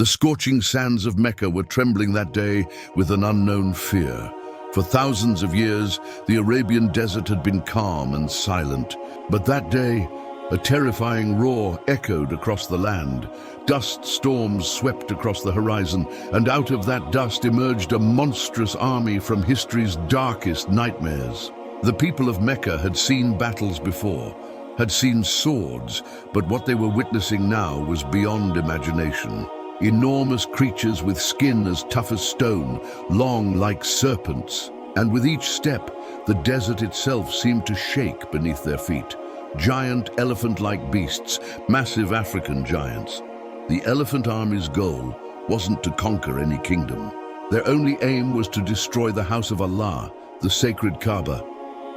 The scorching sands of Mecca were trembling that day with an unknown fear. For thousands of years, the Arabian desert had been calm and silent. But that day, a terrifying roar echoed across the land. Dust storms swept across the horizon, and out of that dust emerged a monstrous army from history's darkest nightmares. The people of Mecca had seen battles before, had seen swords, but what they were witnessing now was beyond imagination. Enormous creatures with skin as tough as stone, long like serpents. And with each step, the desert itself seemed to shake beneath their feet. Giant elephant-like beasts, massive African giants. The elephant army's goal wasn't to conquer any kingdom. Their only aim was to destroy the house of Allah, the sacred Kaaba,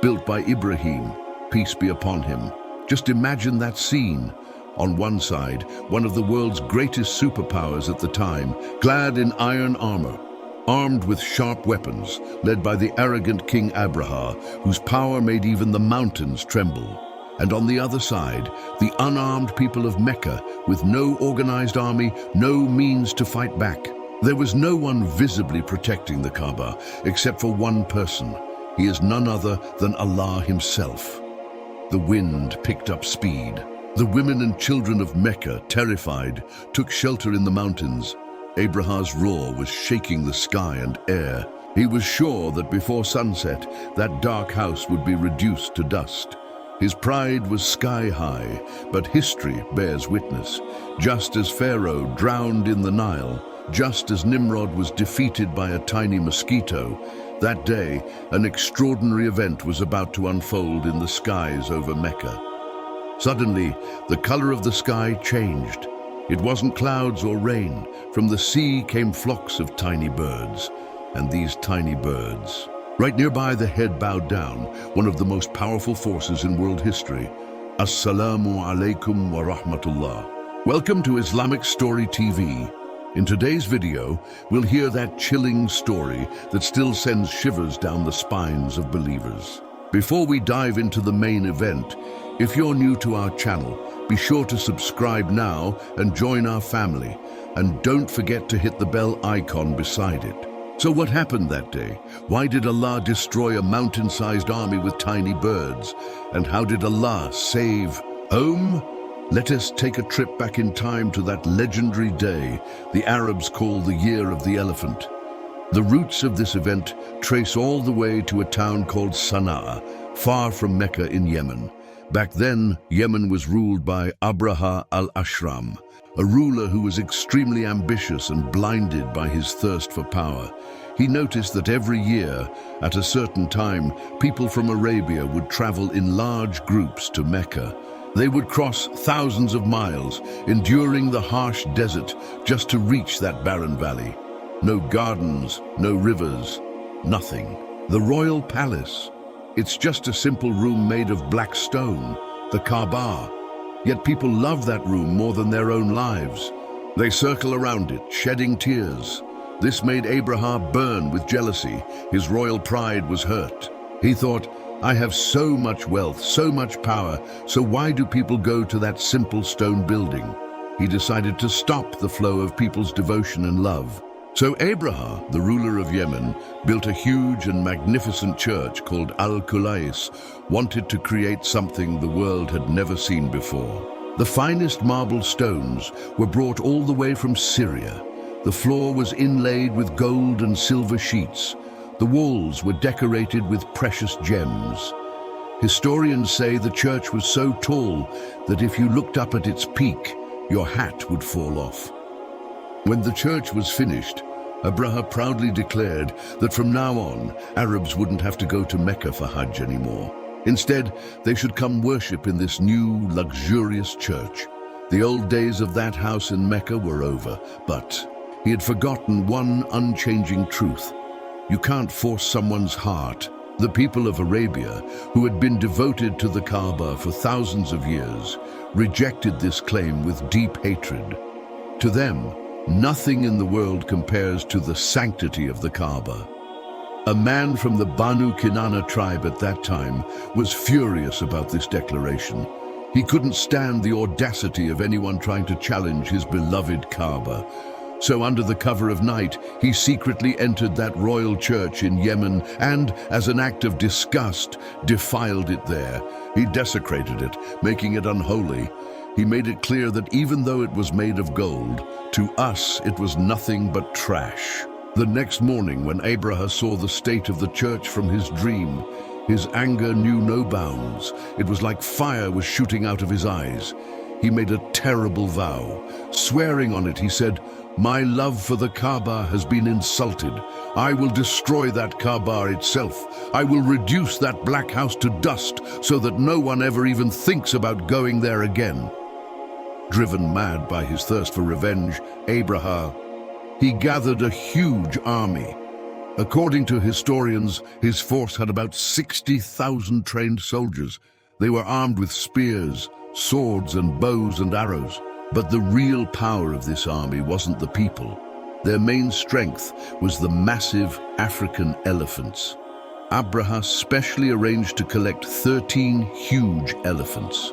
built by Ibrahim, peace be upon him. Just imagine that scene. On one side, one of the world's greatest superpowers at the time, clad in iron armor, armed with sharp weapons, led by the arrogant King Abraha, whose power made even the mountains tremble. And on the other side, the unarmed people of Mecca, with no organized army, no means to fight back. There was no one visibly protecting the Kaaba, except for one person. He is none other than Allah himself. The wind picked up speed. The women and children of Mecca, terrified, took shelter in the mountains. Abraha's roar was shaking the sky and air. He was sure that before sunset, that dark house would be reduced to dust. His pride was sky high, but history bears witness. Just as Pharaoh drowned in the Nile, just as Nimrod was defeated by a tiny mosquito, that day, an extraordinary event was about to unfold in the skies over Mecca. Suddenly, the color of the sky changed. It wasn't clouds or rain. From the sea came flocks of tiny birds. And these tiny birds, right nearby, the head bowed down, one of the most powerful forces in world history. Assalamu alaikum wa rahmatullah. Welcome to Islamic Story TV. In today's video, we'll hear that chilling story that still sends shivers down the spines of believers. Before we dive into the main event, if you're new to our channel, be sure to subscribe now and join our family. And don't forget to hit the bell icon beside it. So what happened that day? Why did Allah destroy a mountain-sized army with tiny birds? And how did Allah save home? Let us take a trip back in time to that legendary day the Arabs call the Year of the Elephant. The roots of this event trace all the way to a town called Sana'a, far from Mecca in Yemen. Back then, Yemen was ruled by Abraha al-Ashram, a ruler who was extremely ambitious and blinded by his thirst for power. He noticed that every year, at a certain time, people from Arabia would travel in large groups to Mecca. They would cross thousands of miles, enduring the harsh desert just to reach that barren valley. No gardens, no rivers, nothing. The royal palace. It's just a simple room made of black stone, the Kaaba. Yet people love that room more than their own lives. They circle around it, shedding tears. This made Abraha burn with jealousy. His royal pride was hurt. He thought, I have so much wealth, so much power, so why do people go to that simple stone building? He decided to stop the flow of people's devotion and love. So Abraha, the ruler of Yemen, built a huge and magnificent church called Al-Qulais, wanted to create something the world had never seen before. The finest marble stones were brought all the way from Syria. The floor was inlaid with gold and silver sheets. The walls were decorated with precious gems. Historians say the church was so tall that if you looked up at its peak, your hat would fall off. When the church was finished, Abraha proudly declared that from now on, Arabs wouldn't have to go to Mecca for Hajj anymore. Instead, they should come worship in this new, luxurious church. The old days of that house in Mecca were over, but he had forgotten one unchanging truth. You can't force someone's heart. The people of Arabia, who had been devoted to the Kaaba for thousands of years, rejected this claim with deep hatred. To them, nothing in the world compares to the sanctity of the Kaaba. A man from the Banu Kinana tribe at that time was furious about this declaration. He couldn't stand the audacity of anyone trying to challenge his beloved Kaaba. So under the cover of night, he secretly entered that royal church in Yemen and, as an act of disgust, defiled it there. He desecrated it, making it unholy. He made it clear that even though it was made of gold, to us it was nothing but trash. The next morning, when Abraha saw the state of the church from his dream, his anger knew no bounds. It was like fire was shooting out of his eyes. He made a terrible vow. Swearing on it, he said, "My love for the Kaaba has been insulted. I will destroy that Kaaba itself. I will reduce that black house to dust so that no one ever even thinks about going there again." Driven mad by his thirst for revenge, Abraha, he gathered a huge army. According to historians, his force had about 60,000 trained soldiers. They were armed with spears, swords and bows and arrows. But the real power of this army wasn't the people. Their main strength was the massive African elephants. Abraha specially arranged to collect 13 huge elephants.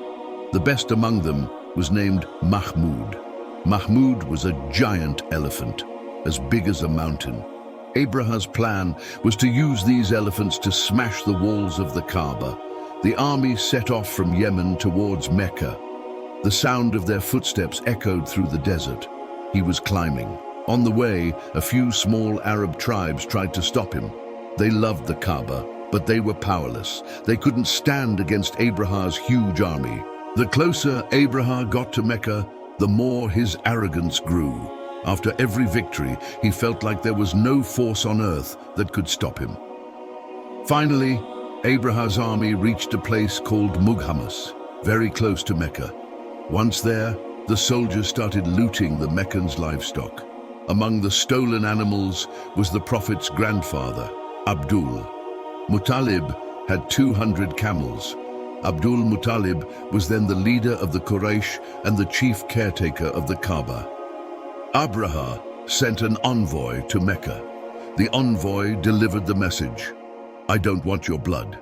The best among them was named Mahmud. Mahmud was a giant elephant, as big as a mountain. Abraha's plan was to use these elephants to smash the walls of the Kaaba. The army set off from Yemen towards Mecca. The sound of their footsteps echoed through the desert. He was climbing. On the way, a few small Arab tribes tried to stop him. They loved the Kaaba, but they were powerless. They couldn't stand against Abraha's huge army. The closer Abraha got to Mecca, the more his arrogance grew. After every victory, he felt like there was no force on earth that could stop him. Finally, Abraha's army reached a place called Mughamas, very close to Mecca. Once there, the soldiers started looting the Meccans' livestock. Among the stolen animals was the Prophet's grandfather, Abdul. Muttalib had 200 camels. Abdul Muttalib was then the leader of the Quraysh and the chief caretaker of the Kaaba. Abraha sent an envoy to Mecca. The envoy delivered the message, "I don't want your blood.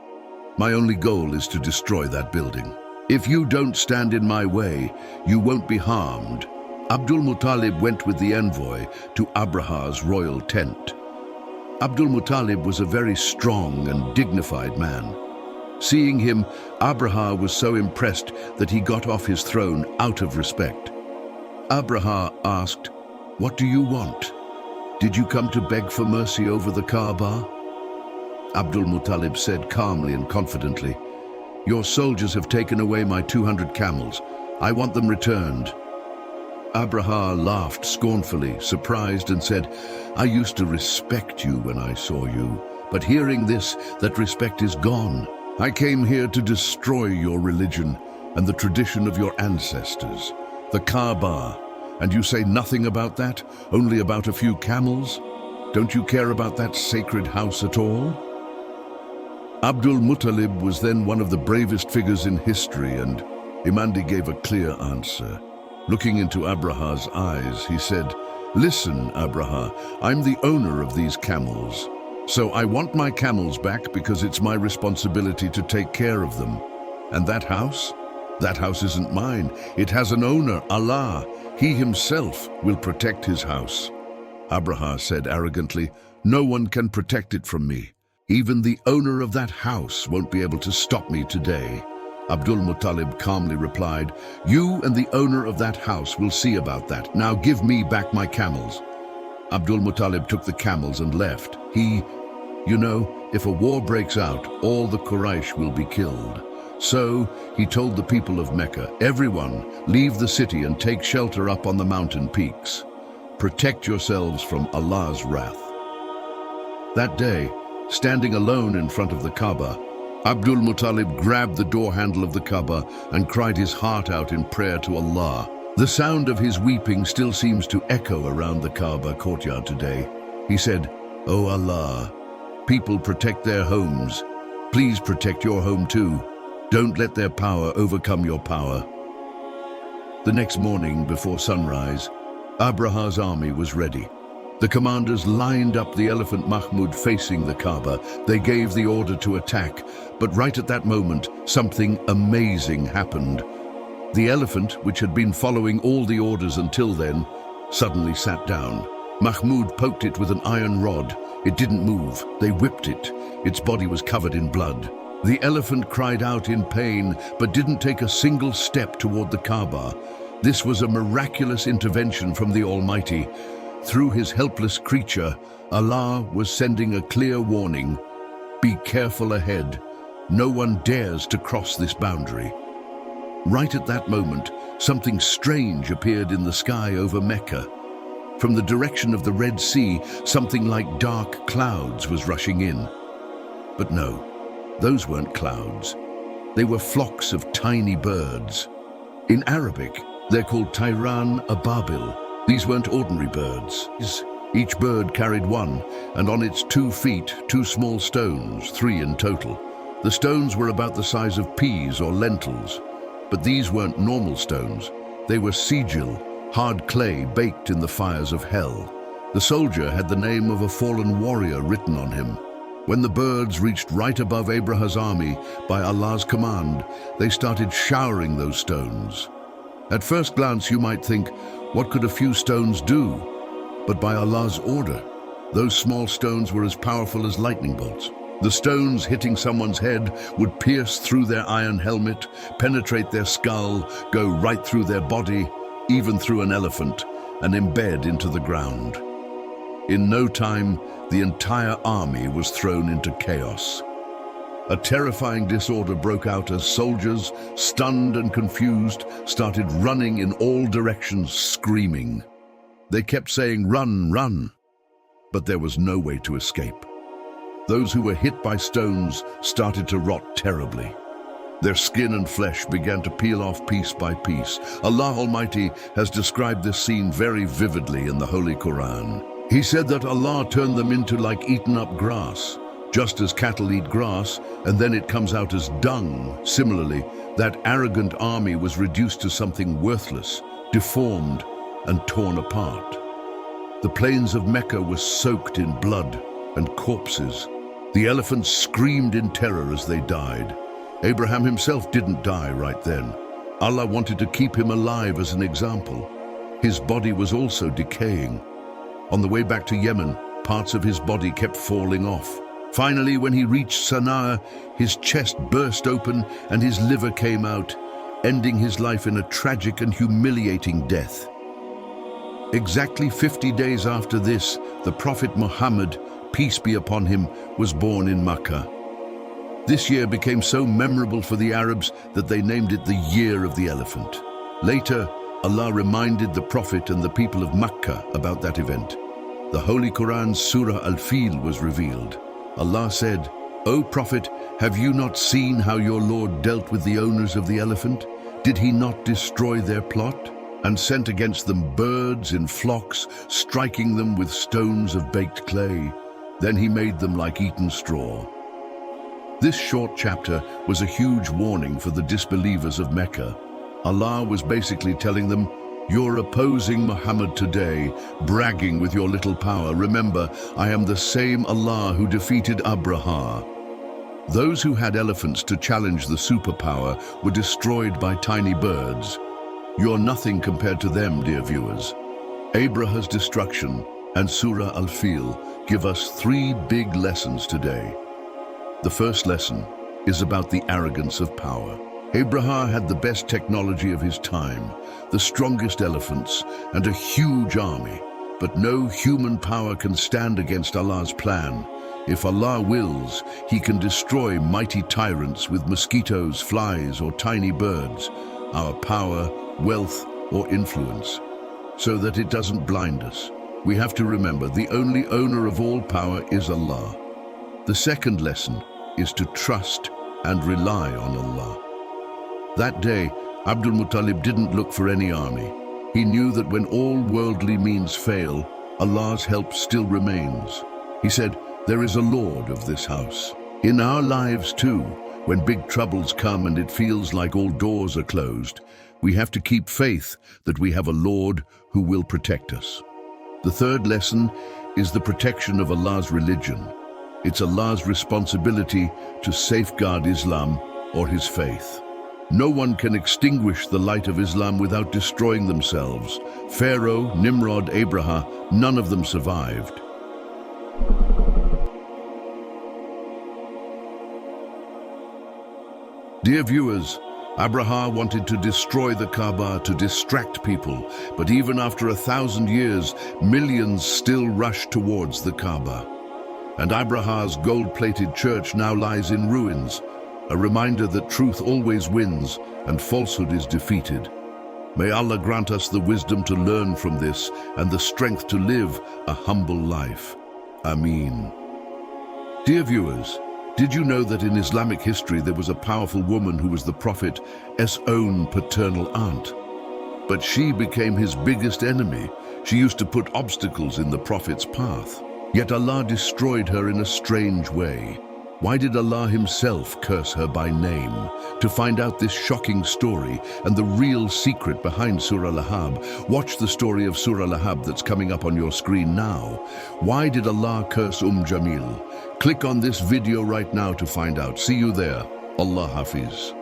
My only goal is to destroy that building. If you don't stand in my way, you won't be harmed." Abdul Muttalib went with the envoy to Abraha's royal tent. Abdul Muttalib was a very strong and dignified man. Seeing him, Abraha was so impressed that he got off his throne out of respect. Abraha asked, "What do you want? Did you come to beg for mercy over the Kaaba?" Abdul Muttalib said calmly and confidently, "Your soldiers have taken away my 200 camels. I want them returned." Abraha laughed scornfully, surprised, and said, "I used to respect you when I saw you, but hearing this, that respect is gone. I came here to destroy your religion and the tradition of your ancestors, the Kaaba, and you say nothing about that, only about a few camels? Don't you care about that sacred house at all?" Abdul Muttalib was then one of the bravest figures in history, and Imandi gave a clear answer. Looking into Abraha's eyes, he said, "Listen, Abraha, I'm the owner of these camels. So I want my camels back because it's my responsibility to take care of them. And that house? That house isn't mine. It has an owner, Allah. He himself will protect his house." Abraha said arrogantly, "No one can protect it from me. Even the owner of that house won't be able to stop me today." Abdul Muttalib calmly replied, "You and the owner of that house will see about that. Now give me back my camels." Abdul Muttalib took the camels and left. If a war breaks out, all the Quraysh will be killed. So he told the people of Mecca, "Everyone, leave the city and take shelter up on the mountain peaks. Protect yourselves from Allah's wrath." That day, standing alone in front of the Kaaba, Abdul Muttalib grabbed the door handle of the Kaaba and cried his heart out in prayer to Allah. The sound of his weeping still seems to echo around the Kaaba courtyard today. He said, "O Allah, people protect their homes. Please protect your home too. Don't let their power overcome your power." The next morning, before sunrise, Abraha's army was ready. The commanders lined up the elephant Mahmud facing the Kaaba. They gave the order to attack, but right at that moment, something amazing happened. The elephant, which had been following all the orders until then, suddenly sat down. Mahmud poked it with an iron rod. It didn't move. They whipped it. Its body was covered in blood. The elephant cried out in pain, but didn't take a single step toward the Kaaba. This was a miraculous intervention from the Almighty. Through his helpless creature, Allah was sending a clear warning. Be careful ahead. No one dares to cross this boundary. Right at that moment, something strange appeared in the sky over Mecca. From the direction of the Red Sea, something like dark clouds was rushing in. But no, those weren't clouds. They were flocks of tiny birds. In Arabic, they're called Tayran Ababeel. These weren't ordinary birds. Each bird carried one, and on its 2 feet, 2 small stones, 3 in total. The stones were about the size of peas or lentils. But these weren't normal stones. They were sigil, hard clay baked in the fires of hell. The soldier had the name of a fallen warrior written on him. When the birds reached right above Abraha's army, by Allah's command, they started showering those stones. At first glance, you might think, what could a few stones do? But by Allah's order, those small stones were as powerful as lightning bolts. The stones hitting someone's head would pierce through their iron helmet, penetrate their skull, go right through their body, even through an elephant, and embed into the ground. In no time, the entire army was thrown into chaos. A terrifying disorder broke out as soldiers, stunned and confused, started running in all directions, screaming. They kept saying, "Run, run!" But there was no way to escape. Those who were hit by stones started to rot terribly. Their skin and flesh began to peel off piece by piece. Allah Almighty has described this scene very vividly in the Holy Qur'an. He said that Allah turned them into like eaten-up grass, just as cattle eat grass, and then it comes out as dung. Similarly, that arrogant army was reduced to something worthless, deformed, and torn apart. The plains of Mecca were soaked in blood and corpses. The elephants screamed in terror as they died. Abraham himself didn't die right then. Allah wanted to keep him alive as an example. His body was also decaying. On the way back to Yemen, parts of his body kept falling off. Finally, when he reached Sana'a, his chest burst open and his liver came out, ending his life in a tragic and humiliating death. Exactly 50 days after this, the Prophet Muhammad, peace be upon him, was born in Makkah. This year became so memorable for the Arabs that they named it the Year of the Elephant. Later, Allah reminded the Prophet and the people of Makkah about that event. The Holy Qur'an's Surah Al-Fil was revealed. Allah said, "O Prophet, have you not seen how your Lord dealt with the owners of the elephant? Did he not destroy their plot? And sent against them birds in flocks, striking them with stones of baked clay. Then he made them like eaten straw." This short chapter was a huge warning for the disbelievers of Mecca. Allah was basically telling them, "You're opposing Muhammad today, bragging with your little power. Remember, I am the same Allah who defeated Abraha." Those who had elephants to challenge the superpower were destroyed by tiny birds. You're nothing compared to them, dear viewers. Abraha's destruction and Surah Al-Fil give us 3 big lessons today. The first lesson is about the arrogance of power. Abraha had the best technology of his time, the strongest elephants, and a huge army. But no human power can stand against Allah's plan. If Allah wills, He can destroy mighty tyrants with mosquitoes, flies, or tiny birds, our power, wealth, or influence, so that it doesn't blind us. We have to remember the only owner of all power is Allah. The second lesson is to trust and rely on Allah. That day, Abdul Muttalib didn't look for any army. He knew that when all worldly means fail, Allah's help still remains. He said, "There is a Lord of this house." In our lives too, when big troubles come and it feels like all doors are closed, we have to keep faith that we have a Lord who will protect us. The third lesson is the protection of Allah's religion. It's Allah's responsibility to safeguard Islam or His faith. No one can extinguish the light of Islam without destroying themselves. Pharaoh, Nimrod, Abraha, none of them survived. Dear viewers, Abraha wanted to destroy the Kaaba to distract people, but even after 1,000 years, millions still rush towards the Kaaba. And Abraha's gold-plated church now lies in ruins, a reminder that truth always wins and falsehood is defeated. May Allah grant us the wisdom to learn from this and the strength to live a humble life. Ameen. Dear viewers, did you know that in Islamic history there was a powerful woman who was the Prophet's own paternal aunt? But she became his biggest enemy. She used to put obstacles in the Prophet's path. Yet Allah destroyed her in a strange way. Why did Allah himself curse her by name? To find out this shocking story and the real secret behind Surah Al-Ahzab, watch the story of Surah Al-Ahzab that's coming up on your screen now. Why did Allah curse Jamil? Click on this video right now to find out. See you there. Allah Hafiz.